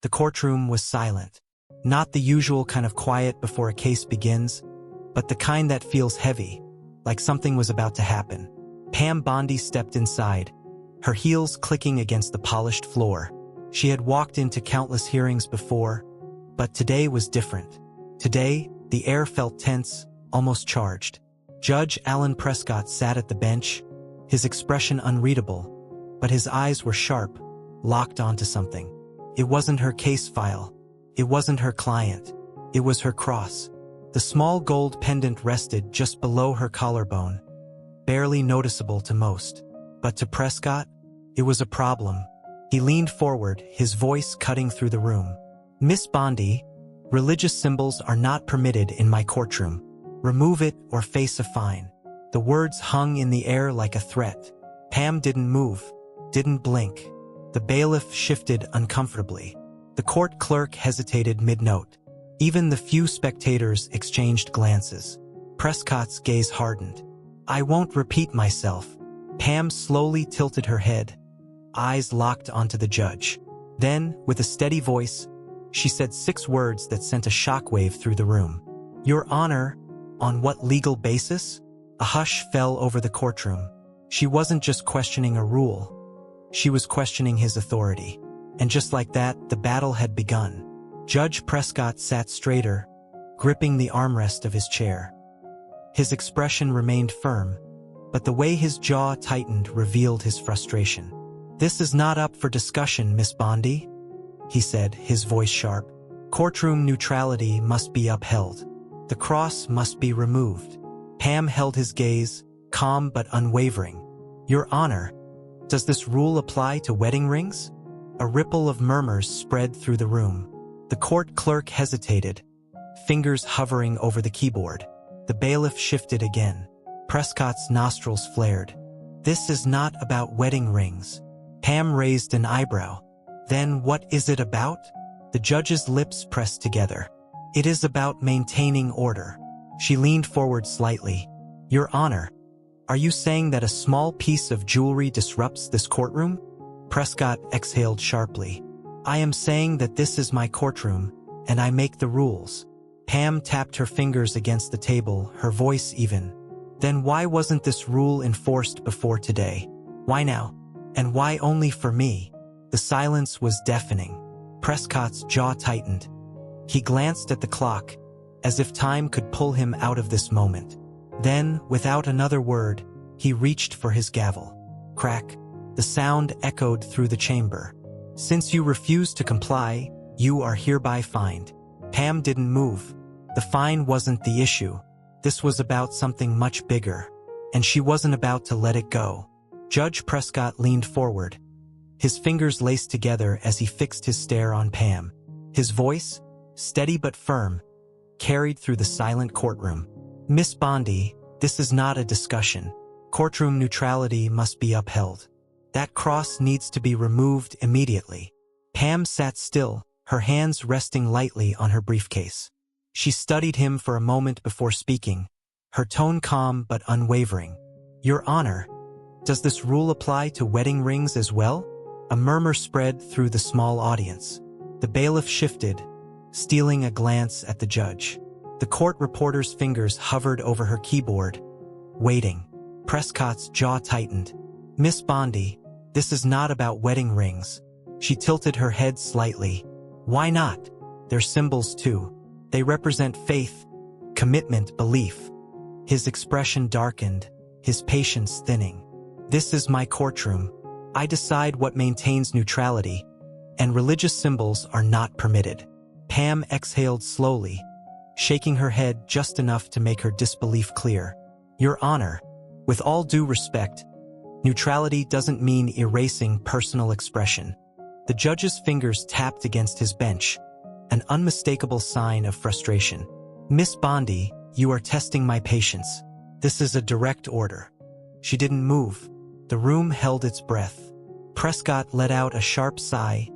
The courtroom was silent. Not the usual kind of quiet before a case begins, but the kind that feels heavy, like something was about to happen. Pam Bondi stepped inside, her heels clicking against the polished floor. She had walked into countless hearings before, but today was different. Today, the air felt tense, almost charged. Judge Elon Prescott sat at the bench, his expression unreadable, but his eyes were sharp, locked onto something. It wasn't her case file. It wasn't her client. It was her cross. The small gold pendant rested just below her collarbone, barely noticeable to most. But to Prescott, it was a problem. He leaned forward, his voice cutting through the room. "Miss Bondi, religious symbols are not permitted in my courtroom. Remove it or face a fine." The words hung in the air like a threat. Pam didn't move, didn't blink. The bailiff shifted uncomfortably. The court clerk hesitated mid-note. Even the few spectators exchanged glances. Prescott's gaze hardened. "I won't repeat myself." Pam slowly tilted her head, eyes locked onto the judge. Then, with a steady voice, she said 6 words that sent a shockwave through the room. "Your Honor, on what legal basis?" A hush fell over the courtroom. She wasn't just questioning a rule. She was questioning his authority. And just like that, the battle had begun. Judge Prescott sat straighter, gripping the armrest of his chair. His expression remained firm, but the way his jaw tightened revealed his frustration. "This is not up for discussion, Miss Bondi," he said, his voice sharp. "Courtroom neutrality must be upheld. The cross must be removed." Pam held his gaze, calm but unwavering. "Your Honor, does this rule apply to wedding rings?" A ripple of murmurs spread through the room. The court clerk hesitated, fingers hovering over the keyboard. The bailiff shifted again. Prescott's nostrils flared. "This is not about wedding rings." Pam raised an eyebrow. "Then what is it about?" The judge's lips pressed together. "It is about maintaining order." She leaned forward slightly. "Your Honor, are you saying that a small piece of jewelry disrupts this courtroom?" Prescott exhaled sharply. "I am saying that this is my courtroom, and I make the rules." Pam tapped her fingers against the table, her voice even. "Then why wasn't this rule enforced before today? Why now? And why only for me?" The silence was deafening. Prescott's jaw tightened. He glanced at the clock, as if time could pull him out of this moment. Then, without another word, he reached for his gavel. Crack. The sound echoed through the chamber. "Since you refuse to comply, you are hereby fined." Pam didn't move. The fine wasn't the issue. This was about something much bigger, and she wasn't about to let it go. Judge Prescott leaned forward, his fingers laced together as he fixed his stare on Pam. His voice, steady but firm, carried through the silent courtroom. "Miss Bondi, this is not a discussion. Courtroom neutrality must be upheld. That cross needs to be removed immediately." Pam sat still, her hands resting lightly on her briefcase. She studied him for a moment before speaking, her tone calm but unwavering. "Your Honor, does this rule apply to wedding rings as well?" A murmur spread through the small audience. The bailiff shifted, stealing a glance at the judge. The court reporter's fingers hovered over her keyboard, waiting. Prescott's jaw tightened. "Miss Bondi, this is not about wedding rings." She tilted her head slightly. "Why not? They're symbols too. They represent faith, commitment, belief." His expression darkened, his patience thinning. "This is my courtroom. I decide what maintains neutrality, and religious symbols are not permitted." Pam exhaled slowly, shaking her head just enough to make her disbelief clear. "Your Honor, with all due respect, neutrality doesn't mean erasing personal expression." The judge's fingers tapped against his bench, an unmistakable sign of frustration. "Miss Bondi, you are testing my patience. This is a direct order." She didn't move. The room held its breath. Prescott let out a sharp sigh,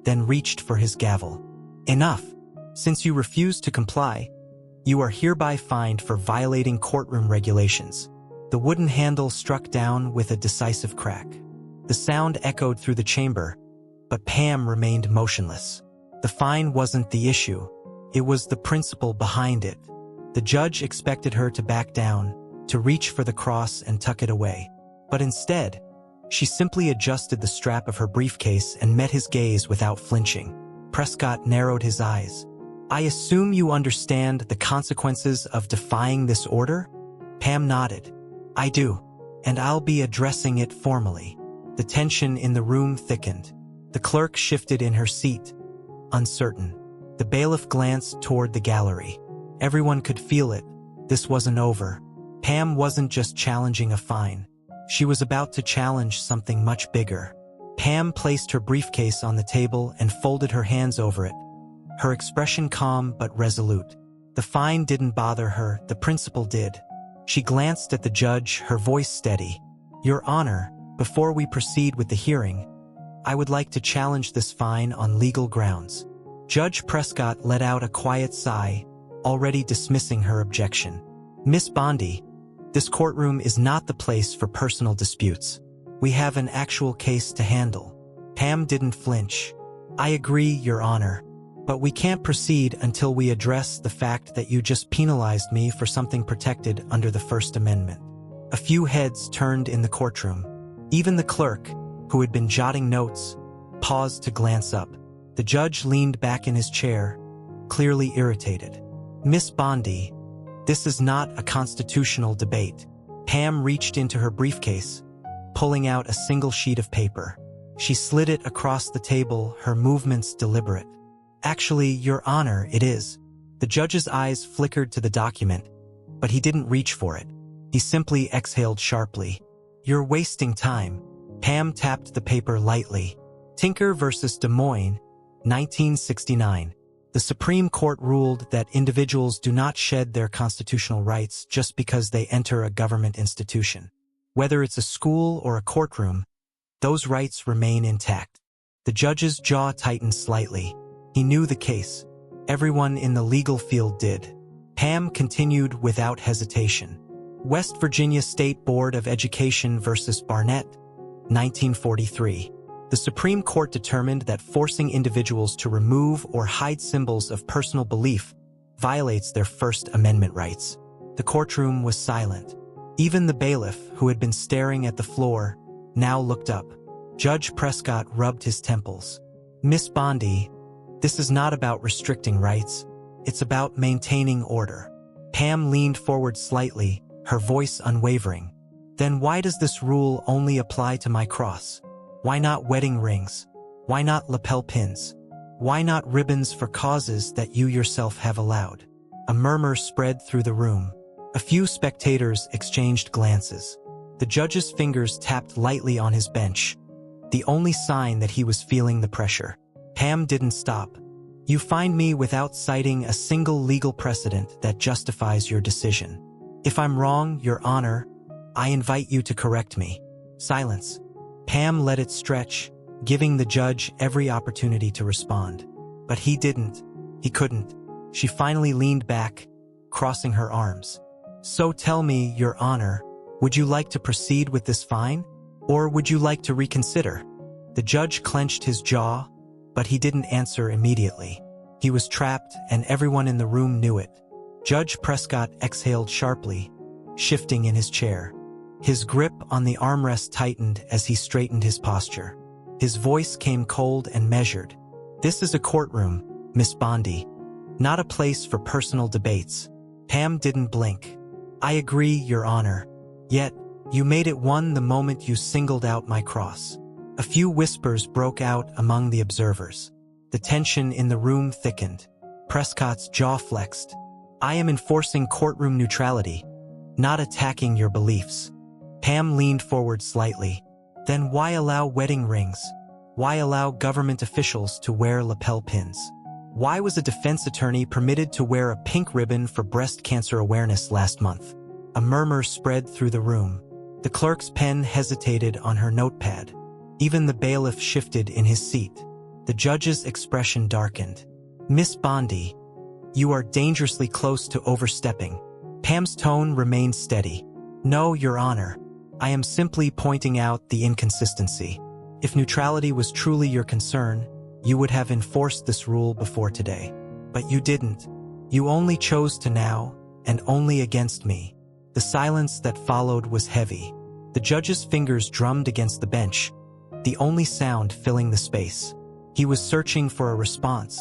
then reached for his gavel. "Enough. Since you refuse to comply, you are hereby fined for violating courtroom regulations." The wooden handle struck down with a decisive crack. The sound echoed through the chamber, but Pam remained motionless. The fine wasn't the issue. It was the principle behind it. The judge expected her to back down, to reach for the cross and tuck it away. But instead, she simply adjusted the strap of her briefcase and met his gaze without flinching. Prescott narrowed his eyes. "I assume you understand the consequences of defying this order?" Pam nodded. "I do, and I'll be addressing it formally." The tension in the room thickened. The clerk shifted in her seat, uncertain. The bailiff glanced toward the gallery. Everyone could feel it. This wasn't over. Pam wasn't just challenging a fine. She was about to challenge something much bigger. Pam placed her briefcase on the table and folded her hands over it, her expression calm but resolute. The fine didn't bother her, the principle did. She glanced at the judge, her voice steady. "Your Honor, before we proceed with the hearing, I would like to challenge this fine on legal grounds." Judge Prescott let out a quiet sigh, already dismissing her objection. "Miss Bondi, this courtroom is not the place for personal disputes. We have an actual case to handle." Pam didn't flinch. "I agree, Your Honor, but we can't proceed until we address the fact that you just penalized me for something protected under the First Amendment." A few heads turned in the courtroom. Even the clerk, who had been jotting notes, paused to glance up. The judge leaned back in his chair, clearly irritated. "Miss Bondi, this is not a constitutional debate." Pam reached into her briefcase, pulling out a single sheet of paper. She slid it across the table, her movements deliberate. "Actually, Your Honor, it is." The judge's eyes flickered to the document, but he didn't reach for it. He simply exhaled sharply. "You're wasting time." Pam tapped the paper lightly. Tinker versus Des Moines, 1969. The Supreme Court ruled that individuals do not shed their constitutional rights just because they enter a government institution. Whether it's a school or a courtroom, those rights remain intact. The judge's jaw tightened slightly. He knew the case. Everyone in the legal field did. Pam continued without hesitation. West Virginia State Board of Education versus Barnett, 1943. The Supreme Court determined that forcing individuals to remove or hide symbols of personal belief violates their First Amendment rights. The courtroom was silent. Even the bailiff, who had been staring at the floor, now looked up. Judge Prescott rubbed his temples. "Miss Bondi, this is not about restricting rights. It's about maintaining order." Pam leaned forward slightly, her voice unwavering. "Then why does this rule only apply to my cross? Why not wedding rings? Why not lapel pins? Why not ribbons for causes that you yourself have allowed?" A murmur spread through the room. A few spectators exchanged glances. The judge's fingers tapped lightly on his bench, the only sign that he was feeling the pressure. Pam didn't stop. "You find me without citing a single legal precedent that justifies your decision. If I'm wrong, Your Honor, I invite you to correct me." Silence. Pam let it stretch, giving the judge every opportunity to respond. But he didn't. He couldn't. She finally leaned back, crossing her arms. "So tell me, Your Honor, would you like to proceed with this fine? Or would you like to reconsider?" The judge clenched his jaw, but he didn't answer immediately. He was trapped, and everyone in the room knew it. Judge Prescott exhaled sharply, shifting in his chair. His grip on the armrest tightened as he straightened his posture. His voice came cold and measured. "This is a courtroom, Miss Bondi, not a place for personal debates." Pam didn't blink. "I agree, Your Honor. Yet, you made it one the moment you singled out my cross." A few whispers broke out among the observers. The tension in the room thickened. Prescott's jaw flexed. "I am enforcing courtroom neutrality, not attacking your beliefs." Pam leaned forward slightly. "Then why allow wedding rings? Why allow government officials to wear lapel pins? Why was a defense attorney permitted to wear a pink ribbon for breast cancer awareness last month?" A murmur spread through the room. The clerk's pen hesitated on her notepad. Even the bailiff shifted in his seat. The judge's expression darkened. "Miss Bondi, you are dangerously close to overstepping." Pam's tone remained steady. "No, Your Honor. I am simply pointing out the inconsistency. If neutrality was truly your concern, you would have enforced this rule before today. But you didn't. You only chose to now, and only against me. The silence that followed was heavy. The judge's fingers drummed against the bench, the only sound filling the space. He was searching for a response,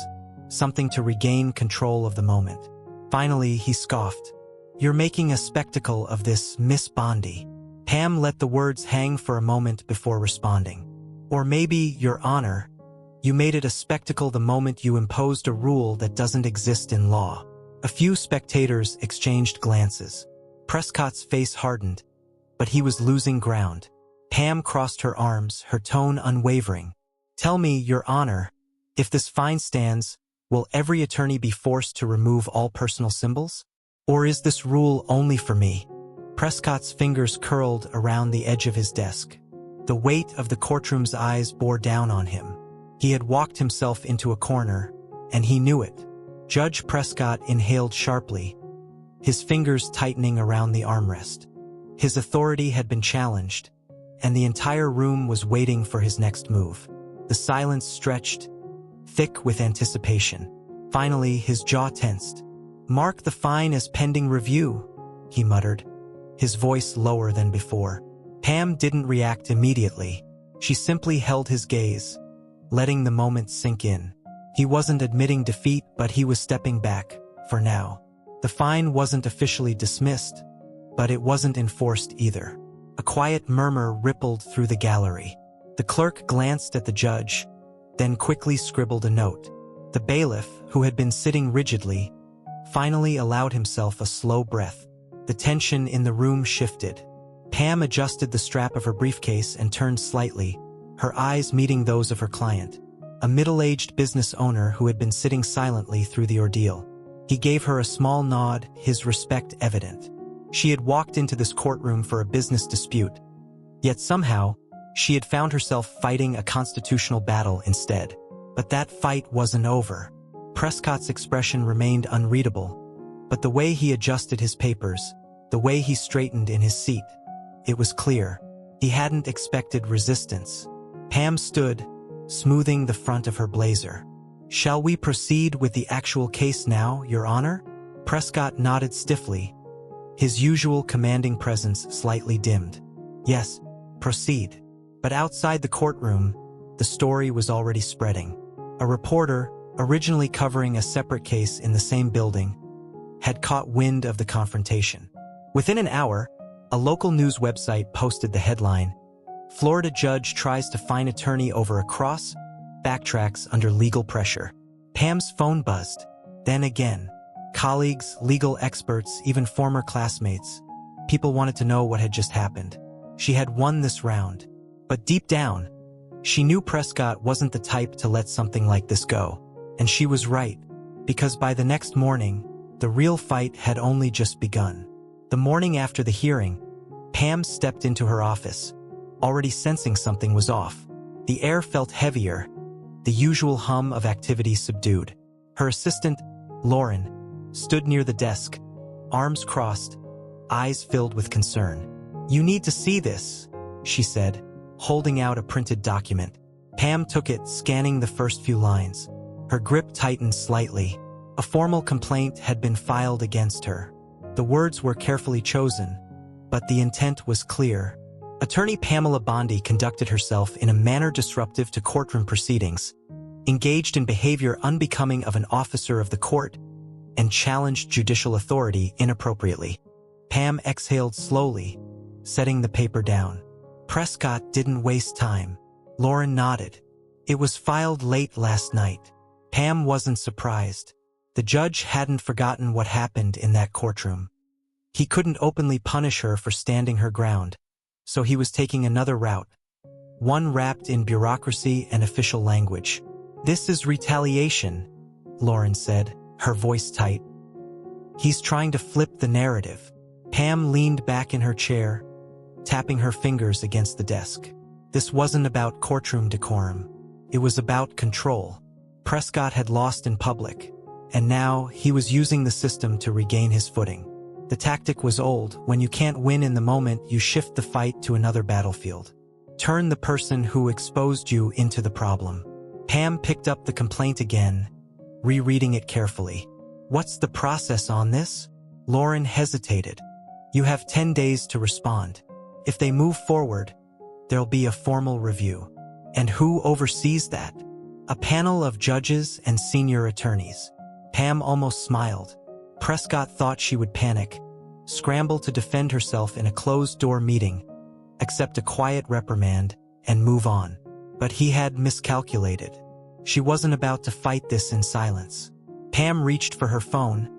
something to regain control of the moment. Finally, he scoffed. "You're making a spectacle of this, Miss Bondi." Pam let the words hang for a moment before responding. "Or maybe, Your Honor, you made it a spectacle the moment you imposed a rule that doesn't exist in law." A few spectators exchanged glances. Prescott's face hardened, but he was losing ground. Pam crossed her arms, her tone unwavering. "Tell me, Your Honor, if this fine stands, will every attorney be forced to remove all personal symbols? Or is this rule only for me?" Prescott's fingers curled around the edge of his desk. The weight of the courtroom's eyes bore down on him. He had walked himself into a corner, and he knew it. Judge Prescott inhaled sharply, his fingers tightening around the armrest. His authority had been challenged, and the entire room was waiting for his next move. The silence stretched, thick with anticipation. Finally, his jaw tensed. "Mark the fine as pending review," he muttered, his voice lower than before. Pam didn't react immediately. She simply held his gaze, letting the moment sink in. He wasn't admitting defeat, but he was stepping back, for now. The fine wasn't officially dismissed, but it wasn't enforced either. A quiet murmur rippled through the gallery. The clerk glanced at the judge, then quickly scribbled a note. The bailiff, who had been sitting rigidly, finally allowed himself a slow breath. The tension in the room shifted. Pam adjusted the strap of her briefcase and turned slightly, her eyes meeting those of her client, a middle-aged business owner who had been sitting silently through the ordeal. He gave her a small nod, his respect evident. She had walked into this courtroom for a business dispute, yet somehow, she had found herself fighting a constitutional battle instead. But that fight wasn't over. Prescott's expression remained unreadable, but the way he adjusted his papers, the way he straightened in his seat, it was clear. He hadn't expected resistance. Pam stood, smoothing the front of her blazer. "Shall we proceed with the actual case now, Your Honor?" Prescott nodded stiffly, his usual commanding presence slightly dimmed. "Yes, proceed." But outside the courtroom, the story was already spreading. A reporter, originally covering a separate case in the same building, had caught wind of the confrontation. Within an hour, a local news website posted the headline, "Florida Judge Tries to Fine Attorney Over a Cross, Backtracks Under Legal Pressure." Pam's phone buzzed. Then again. Colleagues, legal experts, even former classmates. People wanted to know what had just happened. She had won this round. But deep down, she knew Prescott wasn't the type to let something like this go. And she was right, because by the next morning, the real fight had only just begun. The morning after the hearing, Pam stepped into her office, already sensing something was off. The air felt heavier, the usual hum of activity subdued. Her assistant, Lauren, stood near the desk, arms crossed, eyes filled with concern. "You need to see this," she said, holding out a printed document. Pam took it, scanning the first few lines. Her grip tightened slightly. A formal complaint had been filed against her. The words were carefully chosen, but the intent was clear. Attorney Pamela Bondi conducted herself in a manner disruptive to courtroom proceedings, engaged in behavior unbecoming of an officer of the court, and challenged judicial authority inappropriately. Pam exhaled slowly, setting the paper down. Prescott didn't waste time. Lauren nodded. It was filed late last night. Pam wasn't surprised. The judge hadn't forgotten what happened in that courtroom. He couldn't openly punish her for standing her ground, so he was taking another route, one wrapped in bureaucracy and official language. "This is retaliation," Lauren said, her voice tight. "He's trying to flip the narrative." Pam leaned back in her chair, tapping her fingers against the desk. This wasn't about courtroom decorum. It was about control. Prescott had lost in public, and now he was using the system to regain his footing. The tactic was old. When you can't win in the moment, you shift the fight to another battlefield. Turn the person who exposed you into the problem. Pam picked up the complaint again, rereading it carefully. "What's the process on this?" Lauren hesitated. "You have 10 days to respond. If they move forward, there'll be a formal review." "And who oversees that?" "A panel of judges and senior attorneys." Pam almost smiled. Prescott thought she would panic, scramble to defend herself in a closed-door meeting, accept a quiet reprimand, and move on. But he had miscalculated. She wasn't about to fight this in silence. Pam reached for her phone,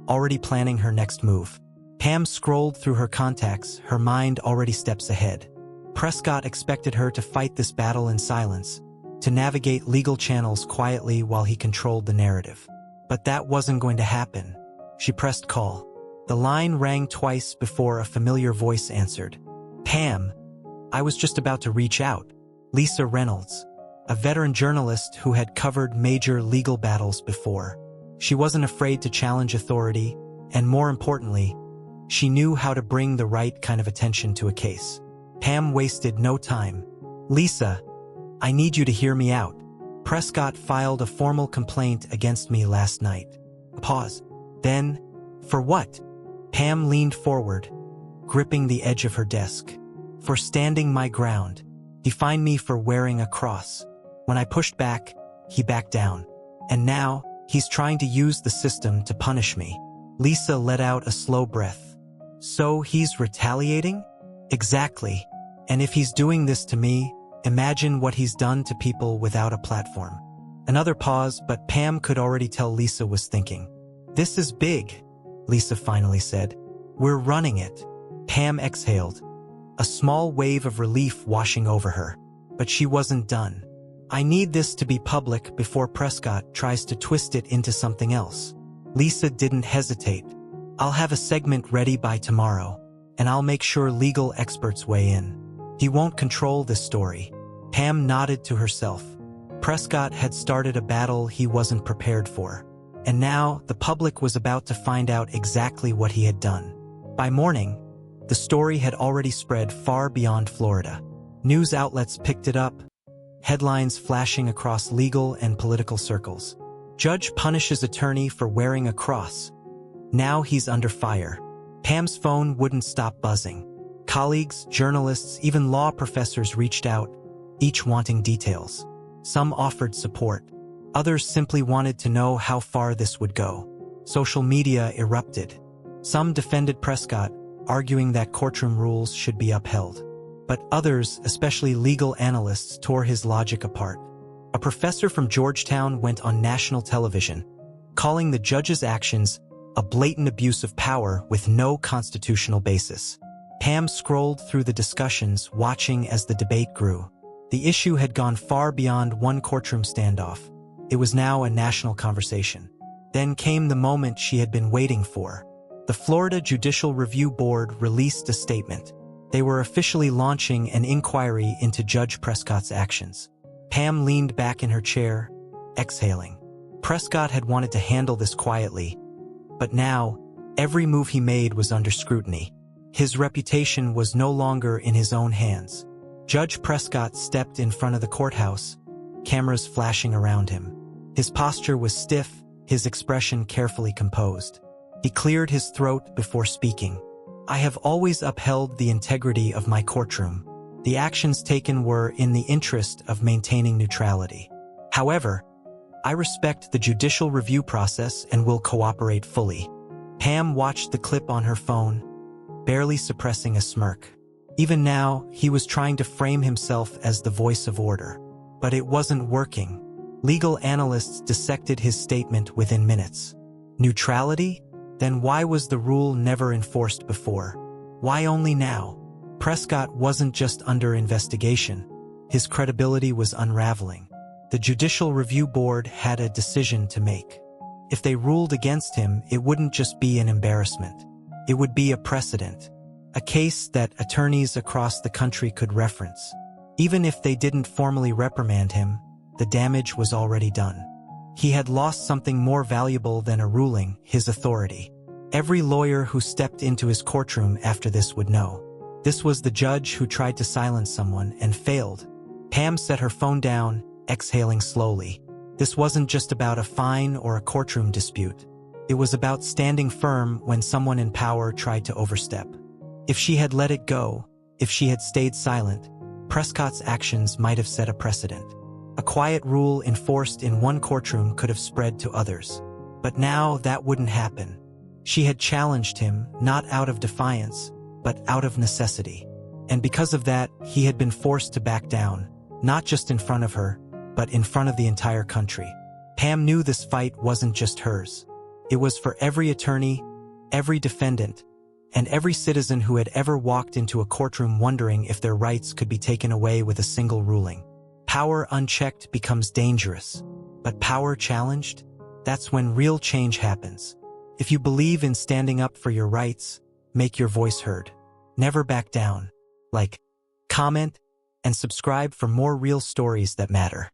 already planning her next move. Pam scrolled through her contacts, her mind already steps ahead. Prescott expected her to fight this battle in silence, to navigate legal channels quietly while he controlled the narrative. But that wasn't going to happen. She pressed call. The line rang twice before a familiar voice answered. "Pam, I was just about to reach out." Lisa Reynolds, a veteran journalist who had covered major legal battles before. She wasn't afraid to challenge authority, and more importantly, she knew how to bring the right kind of attention to a case. Pam wasted no time. "Lisa, I need you to hear me out. Prescott filed a formal complaint against me last night." A pause. Then, "For what?" Pam leaned forward, gripping the edge of her desk. "For standing my ground. He fined me for wearing a cross. When I pushed back, he backed down. And now, he's trying to use the system to punish me." Lisa let out a slow breath. "So he's retaliating?" "Exactly. And if he's doing this to me, imagine what he's done to people without a platform." Another pause, but Pam could already tell Lisa was thinking. "This is big," Lisa finally said. "We're running it." Pam exhaled, a small wave of relief washing over her. But she wasn't done. "I need this to be public before Prescott tries to twist it into something else." Lisa didn't hesitate. "I'll have a segment ready by tomorrow, and I'll make sure legal experts weigh in. He won't control this story." Pam nodded to herself. Prescott had started a battle he wasn't prepared for. And now, the public was about to find out exactly what he had done. By morning, the story had already spread far beyond Florida. News outlets picked it up, headlines flashing across legal and political circles. "Judge punishes attorney for wearing a cross. Now he's under fire." Pam's phone wouldn't stop buzzing. Colleagues, journalists, even law professors reached out, each wanting details. Some offered support. Others simply wanted to know how far this would go. Social media erupted. Some defended Prescott, arguing that courtroom rules should be upheld. But others, especially legal analysts, tore his logic apart. A professor from Georgetown went on national television, calling the judge's actions a blatant abuse of power with no constitutional basis. Pam scrolled through the discussions, watching as the debate grew. The issue had gone far beyond one courtroom standoff. It was now a national conversation. Then came the moment she had been waiting for. The Florida Judicial Review Board released a statement. They were officially launching an inquiry into Judge Prescott's actions. Pam leaned back in her chair, exhaling. Prescott had wanted to handle this quietly, but now, every move he made was under scrutiny. His reputation was no longer in his own hands. Judge Prescott stepped in front of the courthouse, cameras flashing around him. His posture was stiff, his expression carefully composed. He cleared his throat before speaking. "I have always upheld the integrity of my courtroom. The actions taken were in the interest of maintaining neutrality. However, I respect the judicial review process and will cooperate fully." Pam watched the clip on her phone, barely suppressing a smirk. Even now, he was trying to frame himself as the voice of order. But it wasn't working. Legal analysts dissected his statement within minutes. Neutrality? Then why was the rule never enforced before? Why only now? Prescott wasn't just under investigation. His credibility was unraveling. The Judicial Review Board had a decision to make. If they ruled against him, it wouldn't just be an embarrassment. It would be a precedent. A case that attorneys across the country could reference. Even if they didn't formally reprimand him, the damage was already done. He had lost something more valuable than a ruling, his authority. Every lawyer who stepped into his courtroom after this would know. This was the judge who tried to silence someone and failed. Pam set her phone down, exhaling slowly. This wasn't just about a fine or a courtroom dispute. It was about standing firm when someone in power tried to overstep. If she had let it go, if she had stayed silent, Prescott's actions might have set a precedent. A quiet rule enforced in one courtroom could have spread to others. But now that wouldn't happen. She had challenged him, not out of defiance, but out of necessity. And because of that, he had been forced to back down, not just in front of her, but in front of the entire country. Pam knew this fight wasn't just hers. It was for every attorney, every defendant, and every citizen who had ever walked into a courtroom wondering if their rights could be taken away with a single ruling. Power unchecked becomes dangerous, but power challenged? That's when real change happens. If you believe in standing up for your rights, make your voice heard. Never back down. Like, comment, and subscribe for more real stories that matter.